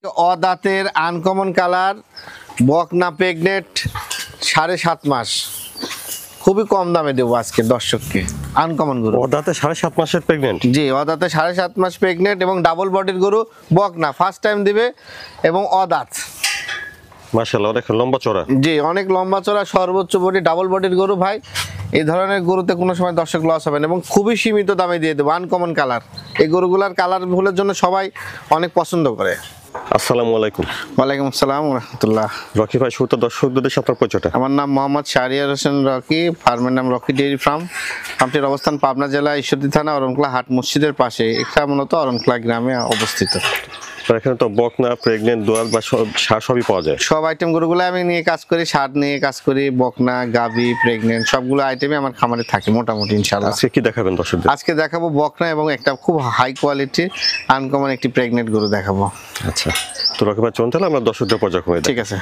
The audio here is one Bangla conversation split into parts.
অদাঁতের আনকমন কালার বকনা প্রেগনেন্ট 7.5 মাস, খুবই কম দামে দেবো আজকে দর্শককে। আনকমন গরু অদাঁতে 7.5 মাসের প্রেগনেন্ট। জি, অদাঁতে 7.5 মাস প্রেগনেন্ট এবং ডাবল বডির গরু, বকনা ফার্স্ট টাইম দিবে এবং অদাঁত। মাশাআল্লাহ, অনেক লম্বা চড়া। জি, অনেক লম্বা চড়া, সর্বোচ্চ বডি, ডাবল বডির গরু ভাই। এই ধরনের গরুতে কোনো সময় দর্শক লস হবে না এবং খুবই সীমিত দামে দিয়ে দেবো। আনকমন কালার, এই গরুগুলার কালার ভুলের জন্য সবাই অনেক পছন্দ করে। আসসালামু আলাইকুম। ওয়ালাইকুম আসসালাম রাহমাতুল্লাহ। রকি ভাই, শুরুতে দর্শকদের সাথে পরিচয়টা। আমার নাম মোহাম্মদ শাহরিয়ার হোসেন রকি, ফার্মের নাম রকি ডেইরি ফার্ম। ফার্মটির অবস্থান পাবনা জেলা ঈশ্বরদী থানা অরণখোলা হাট মসজিদের পাশে। এটা মূলত অরণখোলা গ্রামে অবস্থিত। তো এখানে তো বকনা, প্রেগনেন্ট, দোয়াল বা ষাঁড় সবই পাওয়া যায়। সব আইটেম গরুগুলো আমি নিয়ে কাজ করি, ষাঁড় নিয়ে কাজ করি, বকনা, গাভী, প্রেগনেন্ট সবগুলো আইটেমই আমার খামারে থাকে মোটামুটি ইনশাআল্লাহ। আজকে কি দেখাবেন দর্শকদের? আজকে দেখাবো বকনা এবং একটা খুব হাই কোয়ালিটির আনকমন একটি প্রেগনেন্ট গরু দেখাবো। আচ্ছা, তো রকি ভাই চলুন তাহলে আমরা দর্শকদের পর্যায়ক্রমে ঠিক আছে।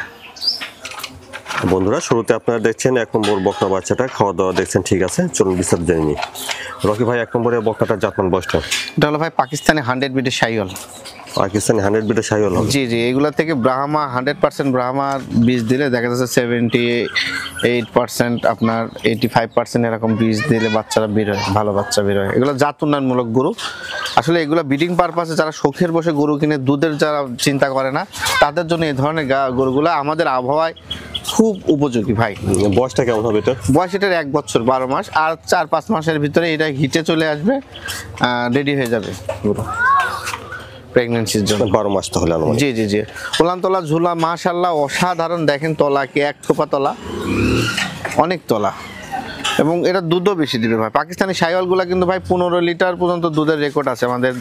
বন্ধুরা, শুরুতে আপনারা দেখছেন 1 নম্বর বকনা বাচ্চাটা, খাওয়া দাওয়া দেখছেন, ঠিক আছে। চলুন বিস্তারিত জেনে নিই। রকি ভাই, 1 নম্বরে বকনাটার জাতমান বয়সটা? এটা হলো ভাই পাকিস্তানি 100 বিটের শাহিওয়াল। পাকিস্তানি 100 বিটের শাহিওয়াল হবে? জি জি, এগুলা থেকে ব্রাহ্মা 100% ব্রাহ্মার বীজ দিলে দেখা যাচ্ছে 78% আপনার 85% এরকম বীজ দিলে বাচ্চারা বের হয়, ভালো বাচ্চা বের হয়। এগুলো জাত উন্নয়নমূলক গরু। আসলে এগুলো ব্রিডিং পারপাসে যারা শখের বসে গরু কিনে দুধের যারা চিন্তা করে না, তাদের জন্য এই ধরনের গরুগুলো আমাদের আবহাওয়ায় খুব উপযোগী ভাই। বয়সটা কেমন হবে এটা? বয়স এটার 1 বছর 12 মাস, আর 4-5 মাসের ভিতরে এটা হিটে চলে আসবে, রেডি হয়ে যাবে গরু প্রেগন্যান্সির জন্য। 12 মাস তাহলে আনুমানিক। জি জি জি, উলান তলা ঝুলা মাশাআল্লাহ অসাধারণ। দেখেন তলা কি এক থোপা তলা, অনেক তলা, এবং এটা দুধও বেশি দিবে ভাই। পাকিস্তানি শাহিওয়ালগুলা কিন্তু ভাই 15 লিটার পর্যন্ত দুধের রেকর্ড আছে আমাদের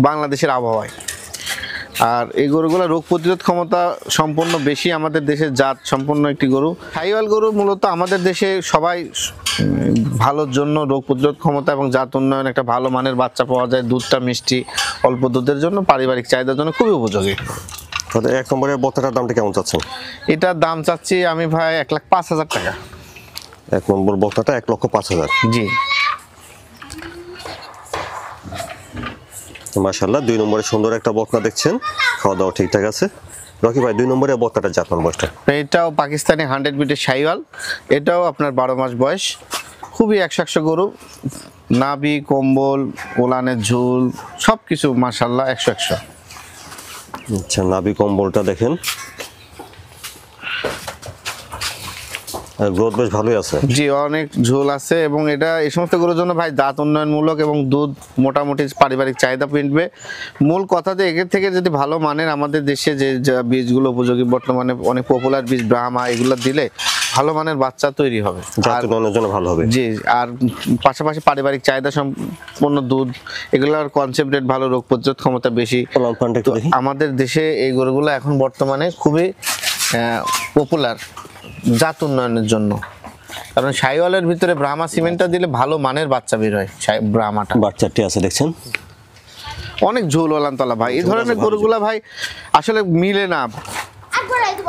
বাংলাদেশের আবহাওয়ায়। আর এই গরুগুলো রোগ প্রতিরোধ ক্ষমতা সম্পন্ন বেশি, আমাদের দেশের জাত সম্পন্ন একটি গরু। শাহিওয়াল গরু মূলত আমাদের দেশে সবাই ভালোর জন্য, রোগ প্রতিরোধ ক্ষমতা এবং জাত উন্নয়ন, একটা ভালো মানের বাচ্চা পাওয়া যায়, দুধটা মিষ্টি, অল্প দুধের জন্য, পারিবারিক চাহিদার জন্য খুবই উপযোগী। তাহলে 1 নম্বরের বকনাটার দামটা কেমন চাচ্ছেন? এটার দাম চাচ্ছি আমি ভাই 1,05,000 টাকা। 1 নম্বর বকনাটা 1,05,000। জি মাশাআল্লাহ, 2 নম্বরে সুন্দর একটা বকনা দেখছেন, খাওয়া দাওয়া ঠিকঠাক আছে। রকি ভাই, 2 নম্বরে বকনাটার জাতমান বয়সটা? এটাও পাকিস্তানি 100 বিটের শাহিওয়াল। এটাও আপনার 12 মাস বয়স, খুবই 100 গরু, নাভি, কম্বল, ওলানের ঝুল সব কিছু মাশাআল্লাহ 100। আচ্ছা, নাভি কম্বলটা দেখেন, গ্রোথ বেশ ভালোই আছে। জি, অনেক ঝোল আছে এবং এটা এই সমস্ত গরুর জন্য ভাই জাত উন্নয়নমূলক এবং দুধ মোটামুটি পারিবারিক চাহিদা মিটবে। মূল কথা যে এর থেকে যদি ভালো মানের আমাদের দেশে যে বীজগুলো উপযোগী, বর্তমানে অনেক পপুলার বীজ ব্রাহ্মা, এগুলো দিলে ভালো মানের বাচ্চা তৈরি হবে, জাত উন্নয়নের জন্য ভালো হবে। জি, আর পাশাপাশি পারিবারিক চাহিদা সম্পন্ন দুধ, এগুলোর কনসেপ্ট রেট ভালো, রোগ প্রতিরোধ ক্ষমতা বেশি। আমাদের দেশে এই গরুগুলো এখন বর্তমানে খুবই পপুলার জাত উন্নয়নের জন্য, কারণ শাহিওয়ালের ভিতরে ব্রাহ্মা সিমেন্টটা দিলে ভালো মানের বাচ্চা বের হয়। ব্রাহ্মাটা বাচ্চাটি আছে দেখছেন, অনেক ঝোল ওলান তলা ভাই। এই ধরনের গরুগুলা ভাই আসলে মিলে না।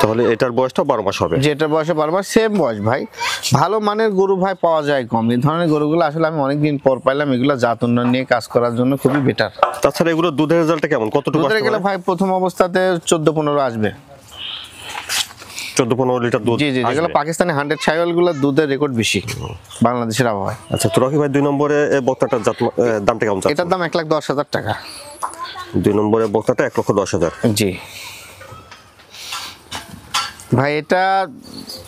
তাহলে এটার বয়সটা 12 মাস হবে? যেটার বয়সে 12 মাস, সেম বয়স ভাই। ভালো মানের গরু ভাই পাওয়া যায় কম। এই ধরনের গরুগুলো আসলে আমি অনেকদিন পর পাইলাম, এগুলো জাত উন্নয়ন নিয়ে কাজ করার জন্য খুবই বেটার। তাছাড়া এগুলো দুধের রেজাল্টটা কেমন, কতটুকু দুধের গেলে ভাই প্রথম অবস্থাতে 14-15 আসবে। 14-15 লিটার দুধ। জি জি, যেগুলো পাকিস্তানি 100 শাহিওয়ালগুলো দুধের রেকর্ড বেশি বাংলাদেশের আবহাওয়ায়। আচ্ছা, তো রকি ভাই, 2 নম্বরে বকনাটার দামটা কেমন চাচ্ছেন? এটার দাম 1,10,000 টাকা। 2 নম্বরে বকনাটা 1,10,000। জি ভাই, এটা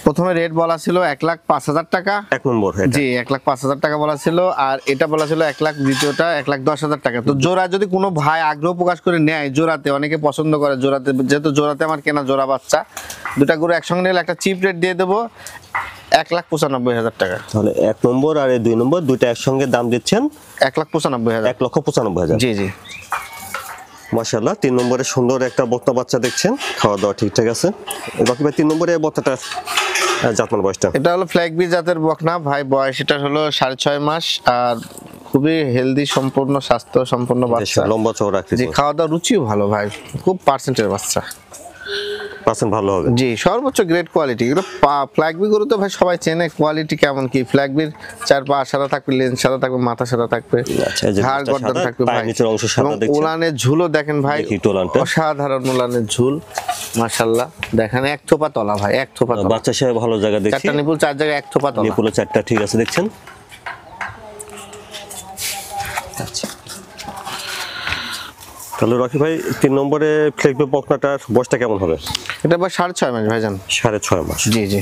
প্রথমে রেট বলা ছিল 1,05,000 টাকা। 1 নম্বর, জি 1,05,000 টাকা বলা ছিল, আর এটা বলা ছিল 1,00,000, দ্বিতীয়টা 1,10,000 টাকা। তো জোড়া যদি কোনো ভাই আগ্রহ প্রকাশ করে নেয়, জোড়াতে অনেকে পছন্দ করে, জোড়াতে যেহেতু জোড়াতে আমার কেনা জোড়া বাচ্চা, দুটা গরু একসঙ্গে নিলে একটা চিপ রেট দিয়ে দেবো 1,95,000 টাকা। তাহলে 1 নম্বর আর 2 নম্বর দুইটা একসঙ্গে দাম দিচ্ছেন 1,95,000। 1,95,000। জি জি, মাশাআল্লাহ, 3 নম্বরে সুন্দর একটা বকনা বাচ্চা দেখছেন, খাওয়া দাওয়া ঠিকঠাক আছে। রকি ভাই, 3 নম্বরে বকনাটা জাতমান বয়সটা? এটা হলো ফ্ল্যাগ বি জাতের বকনা ভাই। বয়স এটা হলো 6.5 মাস, আর খুবই হেলদি, সম্পূর্ণ স্বাস্থ্য সম্পন্ন বাচ্চা, লম্বা চওড়া। যে খাওয়া দাওয়া রুচিও ভালো ভাই, খুব পার্সেন্টের বাচ্চা। 100% ভালো হবে। জি সর্বোচ্চ গ্রেড কোয়ালিটি। এগুলো ফ্ল্যাগবি গরু তো ভাই সবাই চেনে, কোয়ালিটি কেমন কি। ফ্ল্যাগবির 4 পা সাদা থাকবে, লেন্স সাদা থাকবে, মাথা সাদা থাকবে, আচ্ছা, এই যে ঘাড় জিনিসটা গর্দন সাদা, থাকবে ভাই। পায়ের নিচের অংশ সাদা এবং দেখছেন। উলানের ঝুলও দেখেন ভাই, দেখি একটু উলানটা। অসাধারণ উলানের ঝুল মাশাআল্লাহ। দেখেন এক থোপা তলা ভাই, এক থোপা তলা। বাচ্চা সে ভালো জায়গা দেখছি, 4টা নিপুল 4 জায়গায় এক থোপা তলা। নিপুল 4টা ঠিক আছে দেখছেন। আচ্ছা, তাহলে রকি ভাই 3 নম্বরে ফ্লেগবি বকনাটার বয়সটা কেমন হবে? এটা ভাই 6.5 মাস ভাইজান। 6.5 মাস। জি জি,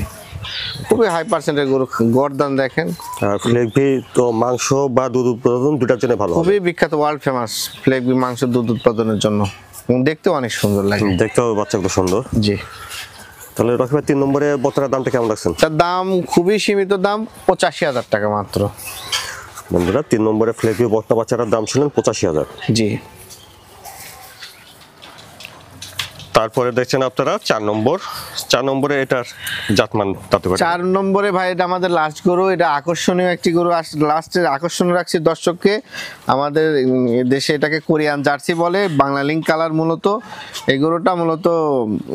খুবই হাই পার্সেন্টের গরু। গর্দান দেখেন। আর ফ্লেগবি তো মাংস বা দুধ উৎপাদন দুটার জন্য ভালো হবে। খুবই বিখ্যাত, ওয়ার্ল্ড ফেমাস ফ্লেগবি মাংস দুধ উৎপাদনের জন্য, এবং দেখতেও অনেক সুন্দর লাগে। দেখতেও বাচ্চাগুলো সুন্দর। জি, তাহলে রকি ভাই 3 নম্বরে বকনাটার দামটা কেমন রাখছেন? তার দাম খুবই সীমিত, দাম 85,000 টাকা মাত্র। বন্ধুরা 3 নম্বরে ফ্লেগবি বকনা বাচ্চাটার দাম ছিলেন 85,000। জি, তারপরে দেখছেন আপনারা 4 নম্বরে এটার জাতমান তাতে করে 4 নম্বরে ভাই এটা আমাদের লাস্ট গরু। এটা আকর্ষণীয় একটি গরু। লাস্টের আকর্ষণ রাখছি দর্শককে। আমাদের দেশে এটাকে কোরিয়ান জার্সি বলে, বাংলা লিঙ্ক কালার মূলত। এই গরুটা মূলত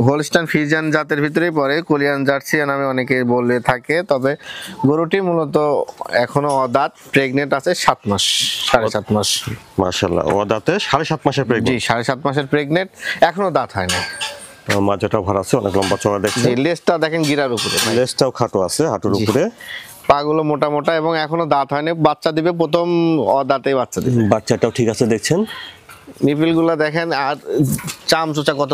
হোলস্টাইন ফ্রিজিয়ান জাতের ভিতরেই পড়ে, কোরিয়ান জার্সি নামে অনেকে বলে থাকে। তবে গরুটি মূলত এখনো অদাঁত, প্রেগনেন্ট আছে 7 মাস, 7.5 মাস। মাশাআল্লাহ, ও দাঁতে 7.5 মাসের জি প্রেগন্যান্ট। 7.5 মাসের প্রেগনেন্ট, এখনো দাঁত হয় না। মাজাটা ভর আছে, অনেক লম্বা চড়া দেখছেন। জি, লেজটা দেখেন গিরার উপরে, লেজটাও খাটো আছে হাঁটুর উপরে। পাগুলো মোটা মোটা, এবং এখনো দাঁত হয়নি। বাচ্চা দিবে, প্রথম অদাঁতেই বাচ্চা দিবে। বাচ্চাটাও ঠিক আছে দেখছেন। নিপিল গুলা দেখেন, আর চাম চোচা কত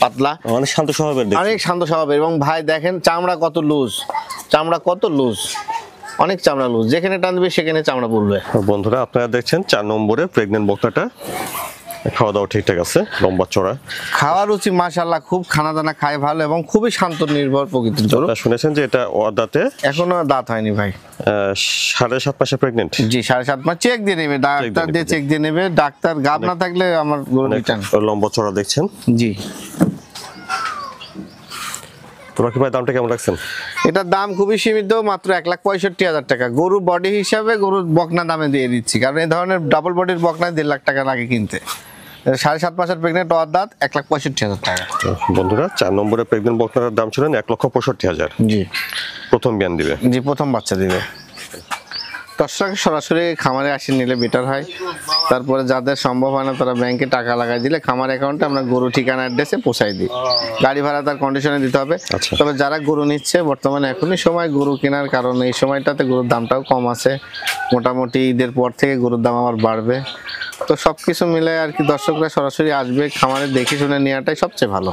পাতলা, অনেক শান্ত স্বভাবের দেখছেন। অনেক শান্ত স্বভাবের। এবং ভাই দেখেন চামড়া কত লুজ, চামড়া কত লুজ, অনেক চামড়া লুজ। যেখানে টানবে সেখানে চামড়া পড়বে। বন্ধুরা আপনারা দেখছেন 4 নম্বরে প্রেগনেন্ট বকনাটা। খাওয়া দাওয়া ঠিকঠাক আছে, লম্বা চড়া। খাওয়া রুচি মাশাআল্লাহ, খুব খানা দানা খায় ভালো, এবং খুবই শান্ত নির্ভর প্রকৃতির গরু। আপনারা শুনেছেন যে এটা দাঁতে এখনো দাঁত হয়নি ভাই। 7.5 মাসে প্রেগনেন্ট। জি 7.5 মাস। চেক দিয়ে নেবে ডাক্তার, দিয়ে চেক দিয়ে নেবে ডাক্তার। গাব না থাকলে আমার গরু রিটার্ন। লম্বা চড়া দেখছেন। জি, তোরা কি ভাই দামটা কেমন রাখছেন? এটার দাম খুবই সীমিত, মাত্র 1,65,000 টাকা। গরু বডি হিসাবে গরুর বকনা দামে দিয়ে দিচ্ছি, কারণ এই ধরনের ডাবল বডির বকনা 1.5 লাখ টাকা লাগে কিনতে। 7.5 মাসের প্রেগনেন্ট অদাঁত, 1,65,000 টাকা। তো বন্ধুরা 4 নম্বরে প্রেগনেন্ট বকনাটার দাম ছিলেন 1,65,000। জি প্রথম বিয়ান দিবে। জি, প্রথম বাচ্চা দিবে। দর্শক সরাসরি খামারে আসি নিলে বেটার হয়। তারপরে যাদের সম্ভব হয় না তারা ব্যাংকে টাকা লাগাই দিলে খামার অ্যাকাউন্টে আমরা গরু ঠিকানা অ্যাড্রেসে পৌঁছাই দিই। গাড়ি ভাড়া তার কন্ডিশনে দিতে হবে। আচ্ছা। তবে যারা গরু নিচ্ছে বর্তমানে এখনই সময় গরু কেনার, কারণ এই সময়টাতে গরুর দামটাও কম আছে। মোটামুটি ঈদের পর থেকে গরুর দাম আবার বাড়বে। তো সবকিছু মিলে আর কি দর্শকরা সরাসরি আসবে খামারে, দেখে শুনে নেওয়াটাই সবচেয়ে ভালো।